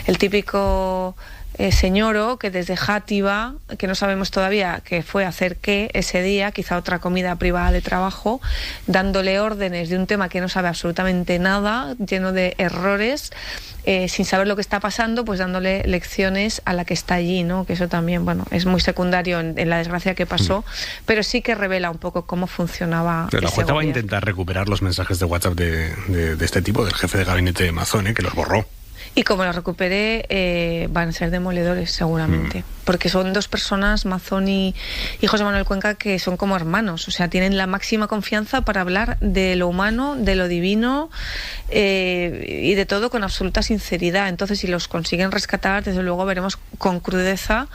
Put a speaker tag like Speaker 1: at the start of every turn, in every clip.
Speaker 1: el típico señoro que desde Játiva, que no sabemos todavía qué fue a hacer qué ese día, quizá otra comida privada de trabajo, dándole órdenes de un tema que no sabe absolutamente nada, lleno de errores, sin saber lo que está pasando, pues dándole lecciones a la que está allí, ¿no? Que eso también, bueno, es muy secundario en la desgracia que pasó, pero sí que revela un poco cómo funcionaba.
Speaker 2: Pero la jueza va a intentar recuperar los mensajes de WhatsApp de este tipo, del jefe de gabinete de Mazón, que los borró.
Speaker 1: Y como lo recupere, van a ser demoledores seguramente, porque son dos personas, Mazón y José Manuel Cuenca, que son como hermanos, o sea, tienen la máxima confianza para hablar de lo humano, de lo divino y de todo con absoluta sinceridad. Entonces, si los consiguen rescatar, desde luego veremos con crudeza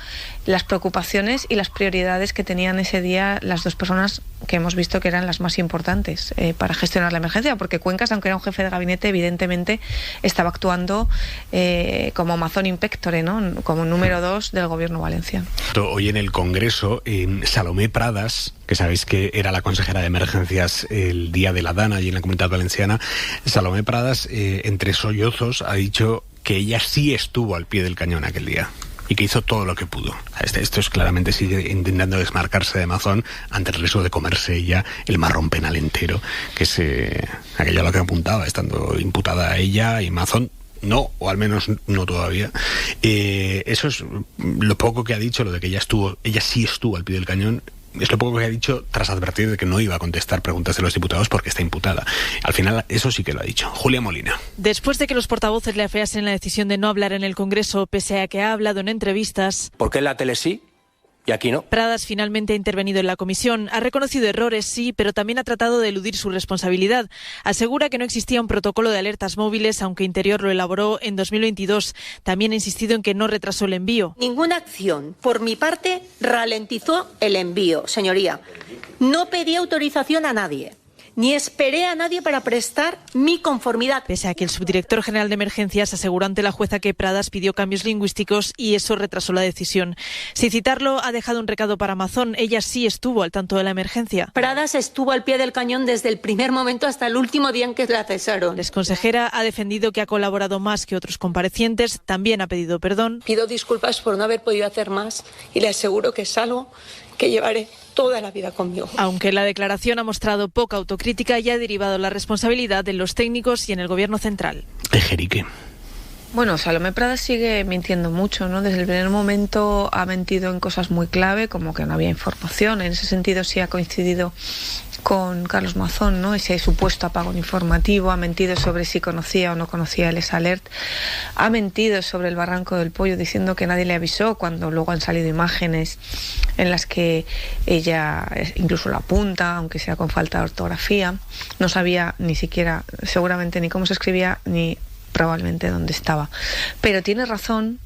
Speaker 1: las preocupaciones y las prioridades que tenían ese día las dos personas que hemos visto que eran las más importantes para gestionar la emergencia, porque Cuencas, aunque era un jefe de gabinete, evidentemente estaba actuando como Mazón in pectore, ¿no? Como número 2 del gobierno valenciano.
Speaker 2: Hoy en el Congreso, Salomé Pradas, que sabéis que era la consejera de emergencias el día de la Dana allí en la Comunidad Valenciana, Salomé Pradas, entre sollozos, ha dicho que ella sí estuvo al pie del cañón aquel día y que hizo todo lo que pudo. Esto es claramente sigue intentando desmarcarse de Mazón ante el riesgo de comerse ella el marrón penal entero, que es aquello a lo que apuntaba, estando imputada a ella y Mazón no, o al menos no todavía. Eso es lo poco que ha dicho, lo de que ella sí estuvo al pie del cañón. Es lo poco que ha dicho tras advertir de que no iba a contestar preguntas de los diputados porque está imputada. Al final, eso sí que lo ha dicho. Julia Molina.
Speaker 3: Después de que los portavoces le afeasen la decisión de no hablar en el Congreso, pese a que ha hablado en entrevistas...
Speaker 4: ¿Por qué en la tele sí y aquí no?
Speaker 3: Pradas finalmente ha intervenido en la comisión. Ha reconocido errores, sí, pero también ha tratado de eludir su responsabilidad. Asegura que no existía un protocolo de alertas móviles, aunque Interior lo elaboró en 2022. También ha insistido en que no retrasó el envío.
Speaker 5: Ninguna acción, por mi parte, ralentizó el envío, señoría. No pedí autorización a nadie, ni esperé a nadie para prestar mi conformidad.
Speaker 3: Pese a que el subdirector general de emergencias aseguró ante la jueza que Pradas pidió cambios lingüísticos y eso retrasó la decisión. Sin citarlo, ha dejado un recado para Mazón. Ella sí estuvo al tanto de la emergencia.
Speaker 5: Pradas estuvo al pie del cañón desde el primer momento hasta el último día en que la cesaron.
Speaker 3: La exconsejera ha defendido que ha colaborado más que otros comparecientes. También ha pedido perdón.
Speaker 5: Pido disculpas por no haber podido hacer más y le aseguro que es algo que llevaré toda la vida conmigo.
Speaker 3: Aunque la declaración ha mostrado poca autocrítica y ha derivado la responsabilidad en los técnicos y en el gobierno central.
Speaker 2: Ejerique.
Speaker 1: Bueno, Salomé Pradas sigue mintiendo mucho, ¿no? Desde el primer momento ha mentido en cosas muy clave, como que no había información. En ese sentido sí ha coincidido con Carlos Mazón, ¿no? Ese supuesto apagón informativo. Ha mentido sobre si conocía o no conocía el ESALERT. Ha mentido sobre el Barranco del Pollo diciendo que nadie le avisó, cuando luego han salido imágenes en las que ella incluso lo apunta, aunque sea con falta de ortografía. No sabía ni siquiera, seguramente, ni cómo se escribía, ni probablemente dónde estaba. Pero tiene razón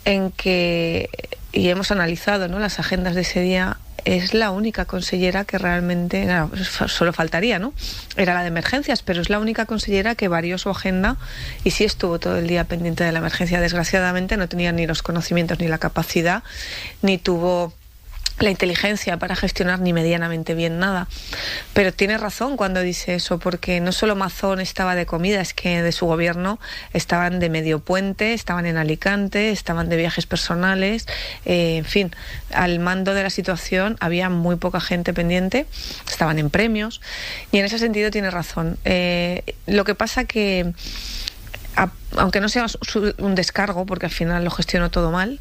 Speaker 1: en que, y hemos analizado, ¿no?, las agendas de ese día, es la única consellera que realmente, no, solo faltaría, ¿no?, era la de emergencias, pero es la única consellera que varió su agenda y sí estuvo todo el día pendiente de la emergencia. Desgraciadamente no tenía ni los conocimientos ni la capacidad, ni tuvo la inteligencia para gestionar ni medianamente bien nada. Pero tiene razón cuando dice eso, porque no solo Mazón estaba de comida, es que de su gobierno estaban de medio puente, estaban en Alicante, estaban de viajes personales, en fin, al mando de la situación había muy poca gente pendiente, estaban en premios, y en ese sentido tiene razón. Lo que pasa que, aunque no sea un descargo, porque al final lo gestionó todo mal,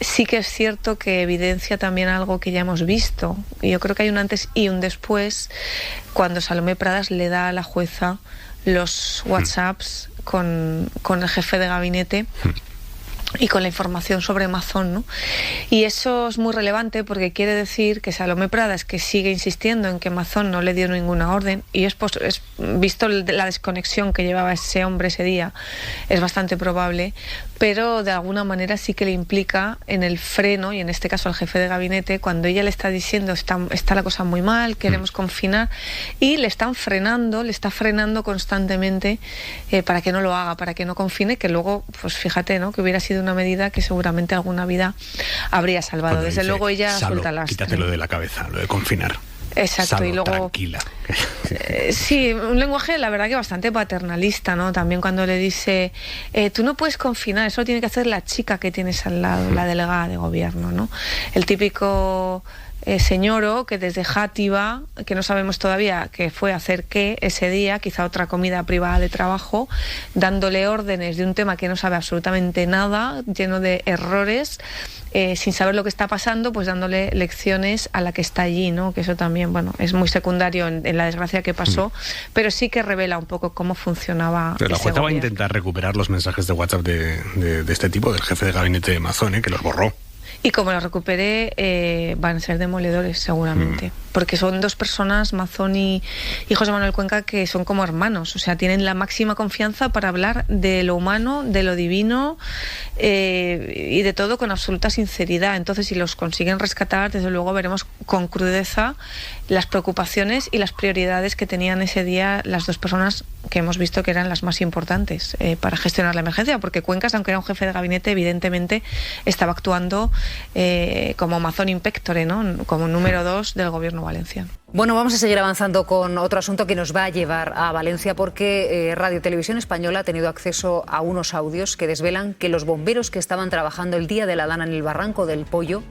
Speaker 1: sí que es cierto que evidencia también algo que ya hemos visto. Y yo creo que hay un antes y un después cuando Salomé Pradas le da a la jueza los WhatsApps con el jefe de gabinete y con la información sobre Mazón, ¿no? Y eso es muy relevante porque quiere decir que Salomé Pradas, que sigue insistiendo en que Mazón no le dio ninguna orden, y visto la desconexión que llevaba ese hombre ese día, es bastante probable, pero de alguna manera sí que le implica en el freno, y en este caso al jefe de gabinete, cuando ella le está diciendo está la cosa muy mal, queremos confinar, y le está frenando constantemente para que no lo haga, para que no confine, que luego, pues fíjate, ¿no?, que hubiera sido una medida que seguramente alguna vida habría salvado. Desde luego ella suelta las...
Speaker 2: Quítatelo de la cabeza, lo de confinar.
Speaker 1: Exacto,
Speaker 2: Salvo,
Speaker 1: y luego
Speaker 2: tranquila.
Speaker 1: Sí, un lenguaje, la verdad, que bastante paternalista, ¿no? También cuando le dice, tú no puedes confinar, eso lo tiene que hacer la chica que tienes al lado, la delegada de gobierno, ¿no? El típico señoro que desde Játiva, que no sabemos todavía qué fue a hacer qué ese día, quizá otra comida privada de trabajo, dándole órdenes de un tema que no sabe absolutamente nada, lleno de errores, sin saber lo que está pasando, pues dándole lecciones a la que está allí, ¿no? Que eso también, bueno, es muy secundario en la desgracia que pasó, pero sí que revela un poco cómo funcionaba.
Speaker 2: Pero la Junta va a intentar recuperar los mensajes de WhatsApp de este tipo, del jefe de gabinete de Mazón, que los borró.
Speaker 1: Y como lo recupere, van a ser demoledores seguramente, porque son dos personas, Mazón y José Manuel Cuenca, que son como hermanos, o sea, tienen la máxima confianza para hablar de lo humano, de lo divino y de todo con absoluta sinceridad. Entonces, si los consiguen rescatar, desde luego veremos con crudeza las preocupaciones y las prioridades que tenían ese día las dos personas que hemos visto que eran las más importantes para gestionar la emergencia, porque Cuencas, aunque era un jefe de gabinete, evidentemente estaba actuando como Mazón Impectore, ¿no? Como número 2 del gobierno valenciano.
Speaker 6: Bueno, vamos a seguir avanzando con otro asunto que nos va a llevar a Valencia, porque Radio Televisión Española ha tenido acceso a unos audios que desvelan que los bomberos que estaban trabajando el día de la Dana en el Barranco del Pollo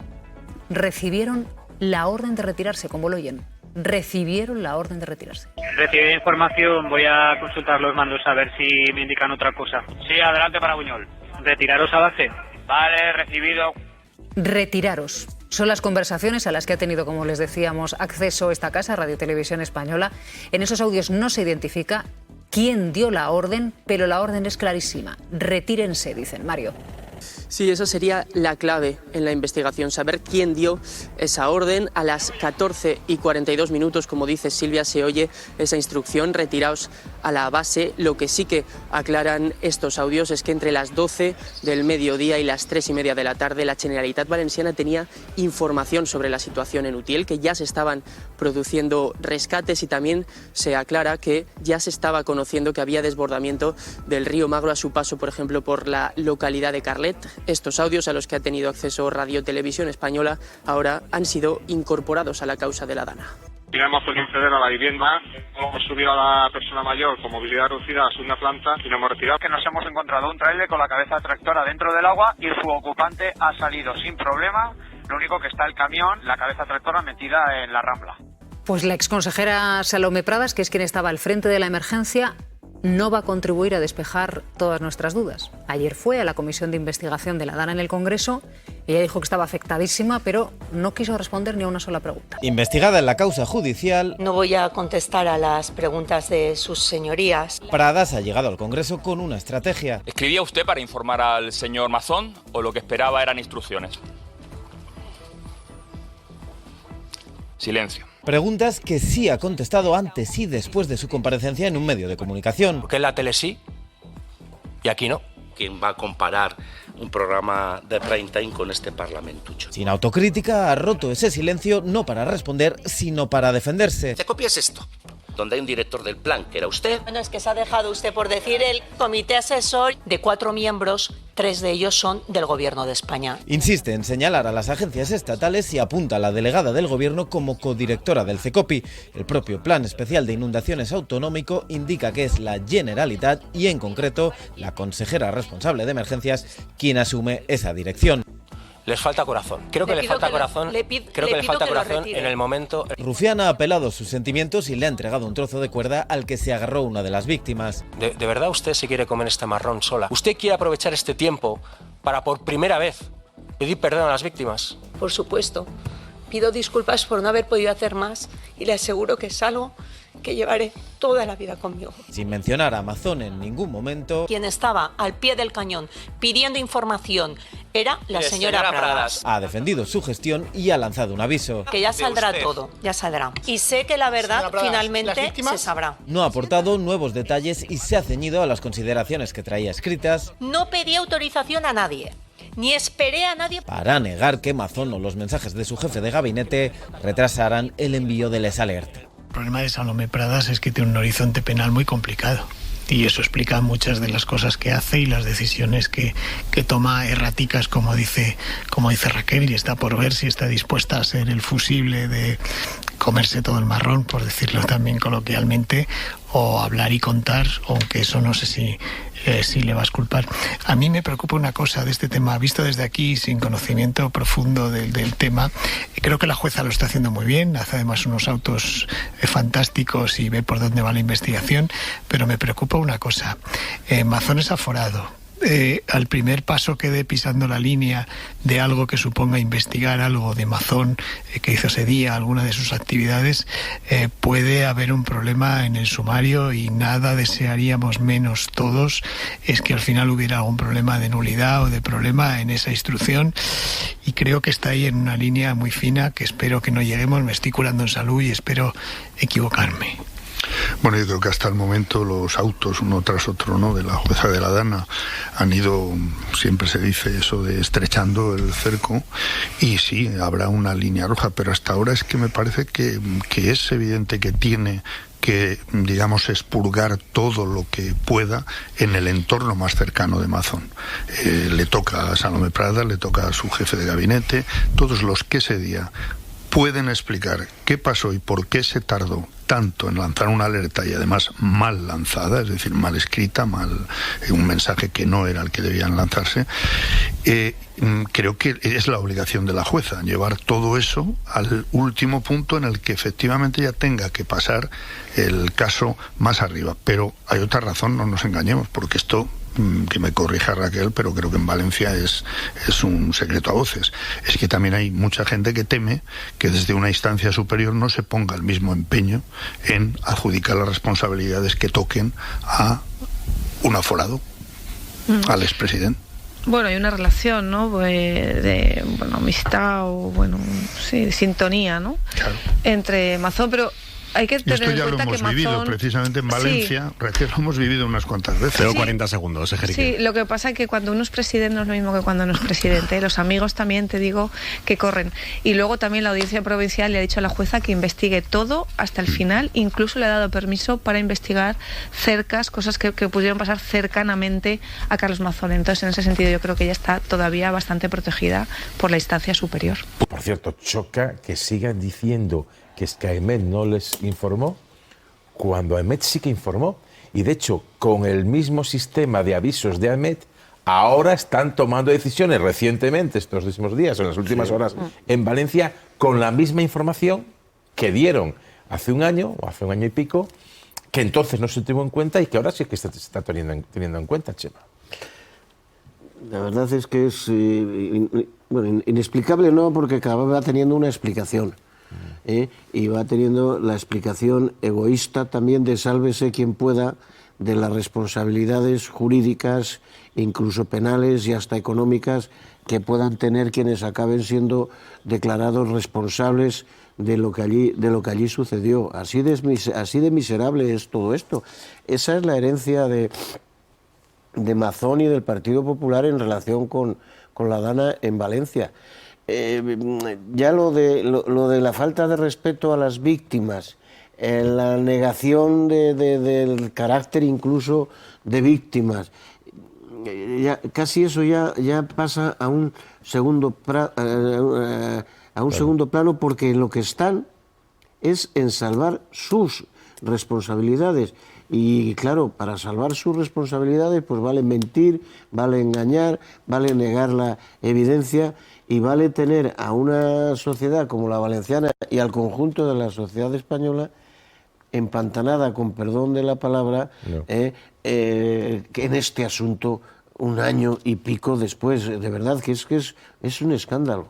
Speaker 6: recibieron la orden de retirarse, como lo oyen. Recibieron la orden de retirarse.
Speaker 7: Recibí información, voy a consultar los mandos a ver si me indican otra cosa. Sí, adelante para Buñol. Retiraros a base. Vale, recibido.
Speaker 6: Retiraros. Son las conversaciones a las que ha tenido, como les decíamos, acceso esta casa, Radio Televisión Española. En esos audios no se identifica quién dio la orden, pero la orden es clarísima. Retírense, dicen. Mario.
Speaker 8: Sí, esa sería la clave en la investigación, saber quién dio esa orden. A las 14:42, como dice Silvia, se oye esa instrucción, retiraos a la base. Lo que sí que aclaran estos audios es que entre las 12 del mediodía y las 3:30 de la tarde la Generalitat Valenciana tenía información sobre la situación en Utiel, que ya se estaban produciendo rescates, y también se aclara que ya se estaba conociendo que había desbordamiento del río Magro a su paso, por ejemplo, por la localidad de Carlet. Estos audios, a los que ha tenido acceso Radio Televisión Española, ahora han sido incorporados a la causa de la Dana.
Speaker 9: Ya hemos podido acceder a la vivienda, hemos subido a la persona mayor con movilidad reducida a la segunda planta y nos hemos retirado.
Speaker 7: Que nos hemos encontrado un tráiler con la cabeza tractora dentro del agua y su ocupante ha salido sin problema. Lo único que está el camión, la cabeza tractora metida en la rambla.
Speaker 6: Pues la exconsejera Salomé Pradas, que es quien estaba al frente de la emergencia, no va a contribuir a despejar todas nuestras dudas. Ayer fue a la comisión de investigación de la Dana en el Congreso. Ella dijo que estaba afectadísima, pero no quiso responder ni a una sola pregunta.
Speaker 10: Investigada en la causa judicial,
Speaker 5: No voy a contestar a las preguntas de sus señorías.
Speaker 10: Pradas ha llegado al Congreso con una estrategia.
Speaker 11: ¿Escribía usted para informar al señor Mazón o lo que esperaba eran instrucciones? Silencio.
Speaker 10: Preguntas que sí ha contestado antes y después de su comparecencia en un medio de comunicación.
Speaker 4: Porque en la tele sí y aquí no.
Speaker 12: ¿Quién va a comparar un programa de prime time con este parlamentucho?
Speaker 10: Sin autocrítica, ha roto ese silencio no para responder, sino para defenderse.
Speaker 12: ¿Te copias esto? Donde hay un director del plan, que era usted.
Speaker 5: Bueno, es que se ha dejado usted por decir el comité asesor de 4 miembros, 3 de ellos son del Gobierno de España.
Speaker 10: Insiste en señalar a las agencias estatales y apunta a la delegada del Gobierno como codirectora del CECOPI. El propio Plan Especial de Inundaciones Autonómico indica que es la Generalitat y, en concreto, la consejera responsable de emergencias quien asume esa dirección.
Speaker 4: Les falta corazón. Creo que les falta corazón. Creo que les falta corazón en el momento.
Speaker 10: Rufián ha apelado sus sentimientos y le ha entregado un trozo de cuerda al que se agarró una de las víctimas.
Speaker 4: ¿De verdad usted se quiere comer este marrón sola? ¿Usted quiere aprovechar este tiempo para por primera vez pedir perdón a las víctimas?
Speaker 5: Por supuesto. Pido disculpas por no haber podido hacer más y le aseguro que es algo que llevaré toda la vida conmigo.
Speaker 10: Sin mencionar a Mazón en ningún momento.
Speaker 5: Quien estaba al pie del cañón pidiendo información era la señora Pradas.
Speaker 10: Ha defendido su gestión y ha lanzado un aviso.
Speaker 5: Que ya saldrá todo, ya saldrá. Y sé que la verdad Pradas, finalmente se sabrá.
Speaker 10: No ha aportado nuevos detalles y se ha ceñido a las consideraciones que traía escritas.
Speaker 5: No pedí autorización a nadie. Ni esperé a nadie
Speaker 10: para negar que Mazón o los mensajes de su jefe de gabinete retrasaran el envío de Les Alert.
Speaker 13: El problema de Salomé Pradas es que tiene un horizonte penal muy complicado y eso explica muchas de las cosas que hace y las decisiones que toma erráticas, como dice Raquel, y está por ver si está dispuesta a ser el fusible de comerse todo el marrón, por decirlo también coloquialmente, o hablar y contar, aunque eso no sé si le va a exculpar. A mí me preocupa una cosa de este tema, visto desde aquí, sin conocimiento profundo del tema. Creo que la jueza lo está haciendo muy bien, hace además unos autos fantásticos y ve por dónde va la investigación, pero me preocupa una cosa. Mazón es aforado. Al primer paso que dé pisando la línea de algo que suponga investigar algo de Mazón que hizo ese día, alguna de sus actividades, puede haber un problema en el sumario, y nada desearíamos menos todos es que al final hubiera algún problema de nulidad o de problema en esa instrucción, y creo que está ahí en una línea muy fina que espero que no lleguemos. Me estoy curando en salud y espero equivocarme.
Speaker 14: Bueno, yo creo que hasta el momento los autos, uno tras otro, ¿no?, de la jueza de la Dana han ido, siempre se dice eso de estrechando el cerco, y sí, habrá una línea roja, pero hasta ahora es que me parece que es evidente que tiene que, digamos, expurgar todo lo que pueda en el entorno más cercano de Mazón. Le toca a Salomé Pradas, le toca a su jefe de gabinete, todos los que ese día pueden explicar qué pasó y por qué se tardó tanto en lanzar una alerta, y además mal lanzada, es decir, mal escrita, un mensaje que no era el que debían lanzarse. Creo que es la obligación de la jueza llevar todo eso al último punto en el que efectivamente ya tenga que pasar el caso más arriba. Pero hay otra razón, no nos engañemos, porque esto, que me corrija Raquel, pero creo que en Valencia es un secreto a voces. Es que también hay mucha gente que teme que desde una instancia superior no se ponga el mismo empeño en adjudicar las responsabilidades que toquen a un aforado, al expresidente.
Speaker 1: Bueno, hay una relación, ¿no?, de amistad o, sí, de sintonía, ¿no?, claro, entre Mazón, pero hay que tener en cuenta que Mazón...
Speaker 14: Esto ya lo hemos vivido precisamente en Valencia, sí. Raquel, lo hemos vivido unas cuantas veces.
Speaker 2: Pero 40 segundos, Ejerique.
Speaker 1: Sí, lo que pasa es que cuando uno es presidente no es lo mismo que cuando no es presidente. Los amigos también, te digo, que corren. Y luego también la Audiencia Provincial le ha dicho a la jueza que investigue todo hasta el final, incluso le ha dado permiso para investigar cosas que pudieron pasar cercanamente a Carlos Mazón. Entonces, en ese sentido, yo creo que ella está todavía bastante protegida por la instancia superior.
Speaker 15: Por cierto, choca que sigan diciendo que es que AEMET no les informó, cuando AEMET sí que informó. Y de hecho, con el mismo sistema de avisos de AEMET, ahora están tomando decisiones recientemente, estos últimos días, en las últimas horas, en Valencia, con la misma información que dieron hace un año, o hace un año y pico, que entonces no se tuvo en cuenta y que ahora sí que se está teniendo en cuenta, Chema.
Speaker 16: La verdad es que es inexplicable, no, porque cada vez va teniendo una explicación. Y va teniendo la explicación egoísta también de sálvese quien pueda de las responsabilidades jurídicas, incluso penales y hasta económicas, que puedan tener quienes acaben siendo declarados responsables de lo que allí sucedió. Así de miserable es todo esto. Esa es la herencia de Mazón y del Partido Popular en relación con la Dana en Valencia. Ya lo de la falta de respeto a las víctimas, la negación del carácter incluso de víctimas, casi eso ya pasa a un segundo plano, porque lo que están es en salvar sus responsabilidades. Y claro, para salvar sus responsabilidades, pues vale mentir, vale engañar, vale negar la evidencia, y vale tener a una sociedad como la valenciana y al conjunto de la sociedad española empantanada, con perdón de la palabra, que en este asunto un año y pico después. De verdad que es un escándalo.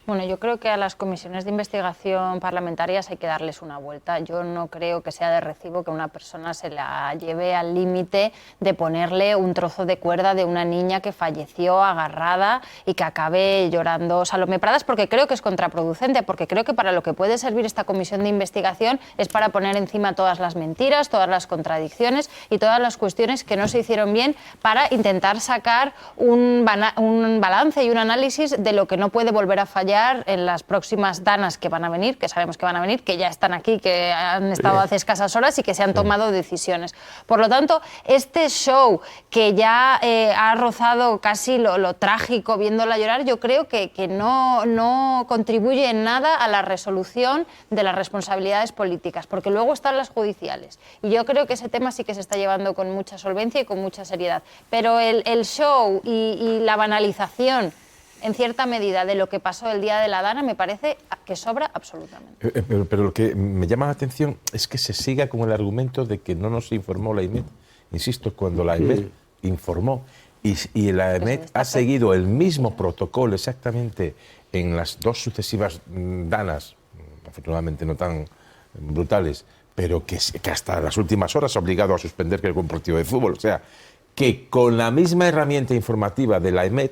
Speaker 17: Bueno, yo creo que a las comisiones de investigación parlamentarias hay que darles una vuelta. Yo no creo que sea de recibo que una persona se la lleve al límite de ponerle un trozo de cuerda de una niña que falleció agarrada y que acabe llorando Salomé Pradas, porque creo que es contraproducente, porque creo que para lo que puede servir esta comisión de investigación es para poner encima todas las mentiras, todas las contradicciones y todas las cuestiones que no se hicieron bien, para intentar sacar un balance y un análisis de lo que no puede volver a fallar confiar en las próximas danas que van a venir, que sabemos que van a venir, que ya están aquí, que han estado hace escasas horas y que se han tomado decisiones. Por lo tanto, este show que ya ha rozado casi lo trágico viéndola llorar, yo creo que no contribuye en nada a la resolución de las responsabilidades políticas, porque luego están las judiciales. Y yo creo que ese tema sí que se está llevando con mucha solvencia y con mucha seriedad. Pero el show y la banalización, en cierta medida, de lo que pasó el día de la Dana, me parece que sobra absolutamente.
Speaker 15: Pero lo que me llama la atención es que se siga con el argumento de que no nos informó la IMED. Insisto, cuando la IMED informó y la IMED ha seguido el mismo protocolo exactamente en las dos sucesivas danas, afortunadamente no tan brutales, pero que hasta las últimas horas ha obligado a suspender que el partido de fútbol. O sea, que con la misma herramienta informativa de la IMED,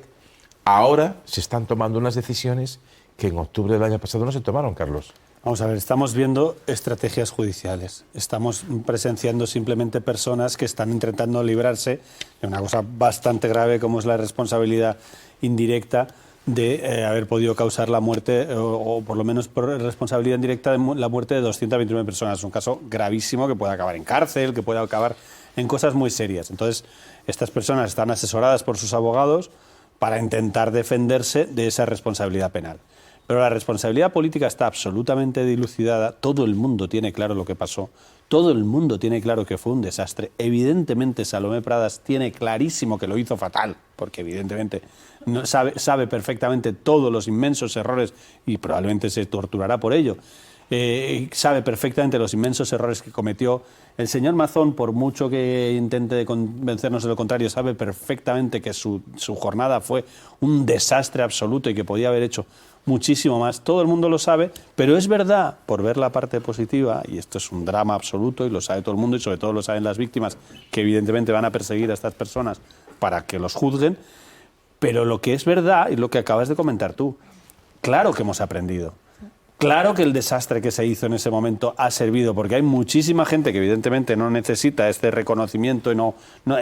Speaker 15: ahora se están tomando unas decisiones que en octubre del año pasado no se tomaron, Carlos.
Speaker 18: Vamos a ver, estamos viendo estrategias judiciales. Estamos presenciando simplemente personas que están intentando librarse de una cosa bastante grave como es la responsabilidad indirecta de haber podido causar la muerte, o por lo menos por responsabilidad indirecta de la muerte de 229 personas. Es un caso gravísimo que puede acabar en cárcel, que puede acabar en cosas muy serias. Entonces, estas personas están asesoradas por sus abogados para intentar defenderse de esa responsabilidad penal. Pero la responsabilidad política está absolutamente dilucidada. Todo el mundo tiene claro lo que pasó. Todo el mundo tiene claro que fue un desastre. Evidentemente, Salomé Pradas tiene clarísimo que lo hizo fatal, porque evidentemente sabe perfectamente todos los inmensos errores y probablemente se torturará por ello. Sabe perfectamente los inmensos errores que cometió. El señor Mazón, por mucho que intente convencernos de lo contrario, sabe perfectamente que su jornada fue un desastre absoluto y que podía haber hecho muchísimo más. Todo el mundo lo sabe, pero es verdad, por ver la parte positiva, y esto es un drama absoluto y lo sabe todo el mundo y sobre todo lo saben las víctimas, que evidentemente van a perseguir a estas personas para que los juzguen, pero lo que es verdad y lo que acabas de comentar tú, claro que hemos aprendido. Claro que el desastre que se hizo en ese momento ha servido, porque hay muchísima gente que evidentemente no necesita este reconocimiento y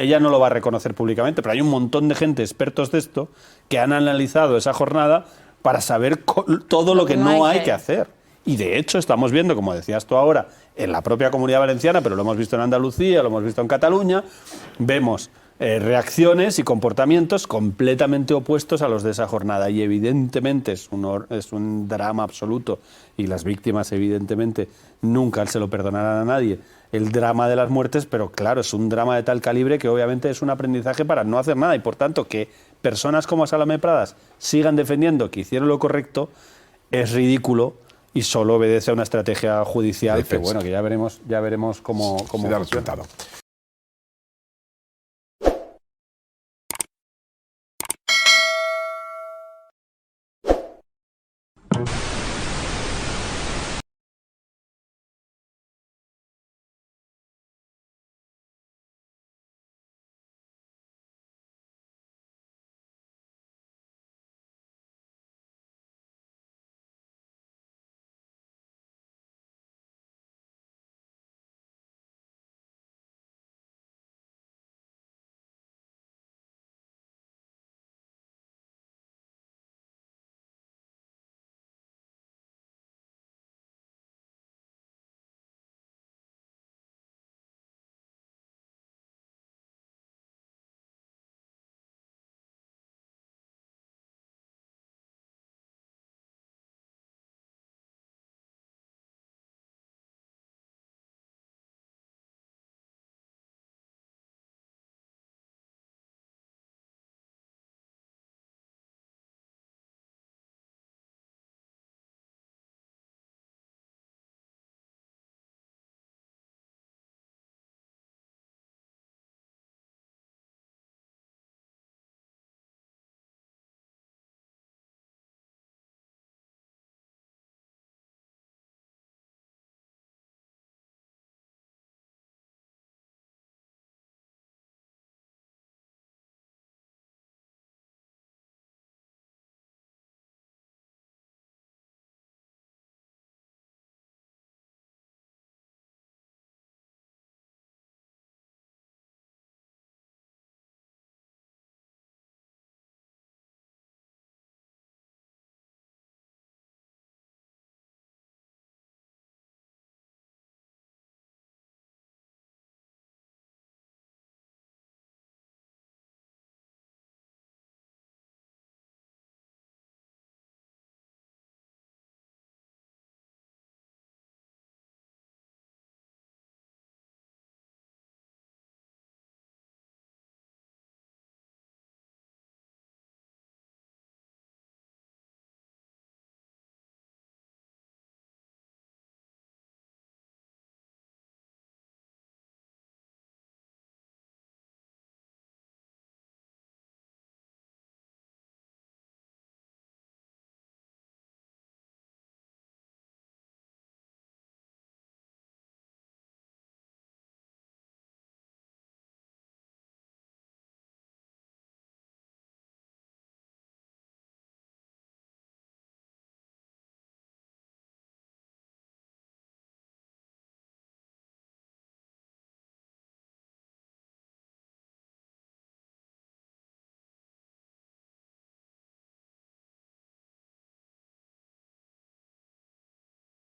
Speaker 18: ella no lo va a reconocer públicamente, pero hay un montón de gente, expertos de esto, que han analizado esa jornada para saber todo lo que no hay que hacer. Y de hecho estamos viendo, como decías tú ahora, en la propia Comunidad Valenciana, pero lo hemos visto en Andalucía, lo hemos visto en Cataluña, vemos reacciones y comportamientos completamente opuestos a los de esa jornada. Y evidentemente es un drama absoluto y las víctimas evidentemente nunca se lo perdonarán a nadie el drama de las muertes, pero claro, es un drama de tal calibre que obviamente es un aprendizaje para no hacer nada y por tanto que personas como Salomé Pradas sigan defendiendo que hicieron lo correcto es ridículo y solo obedece a una estrategia judicial que bueno, que ya veremos cómo da resultado.